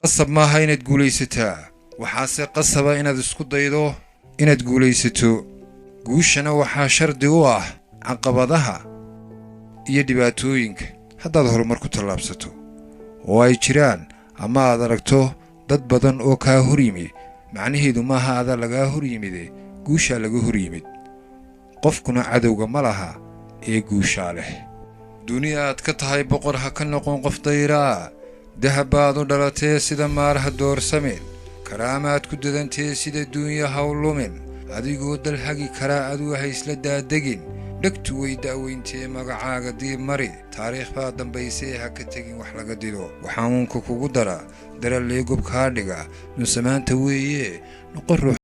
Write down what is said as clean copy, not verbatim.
qasab maaha inaad guulaysataa waxaase qasaba inaad isku daydo inaad guulaysato guushana waxaa shardi u ah caqabadaha iyo dhibaatooyinka haddaad horumar ku tallaabsato oo ay jiraan ama aad aragto dad badan oo kaa hor yimi macnaheedu maaha adaa lagaa hor yimide guushaa laga hor yimid qofkuna cadowga ma laha ee guushaa leh duniya aad ka tahay boqor ha ka noqon qof dayraa dahab baad u dhalatee sida maar ha doorsamin karaamaad ku dadantee sida duunya ha u lumin adigoo dalhagi karaa aduu ha isla daadegin dhegtu way daaweyntee magacaaga diib mari taariikh baa dambaysee ha ka tegin wax laga dido waxaa uunka kugu dara daralee gob kaa dhiga nunsamaanta weeye noqon ruux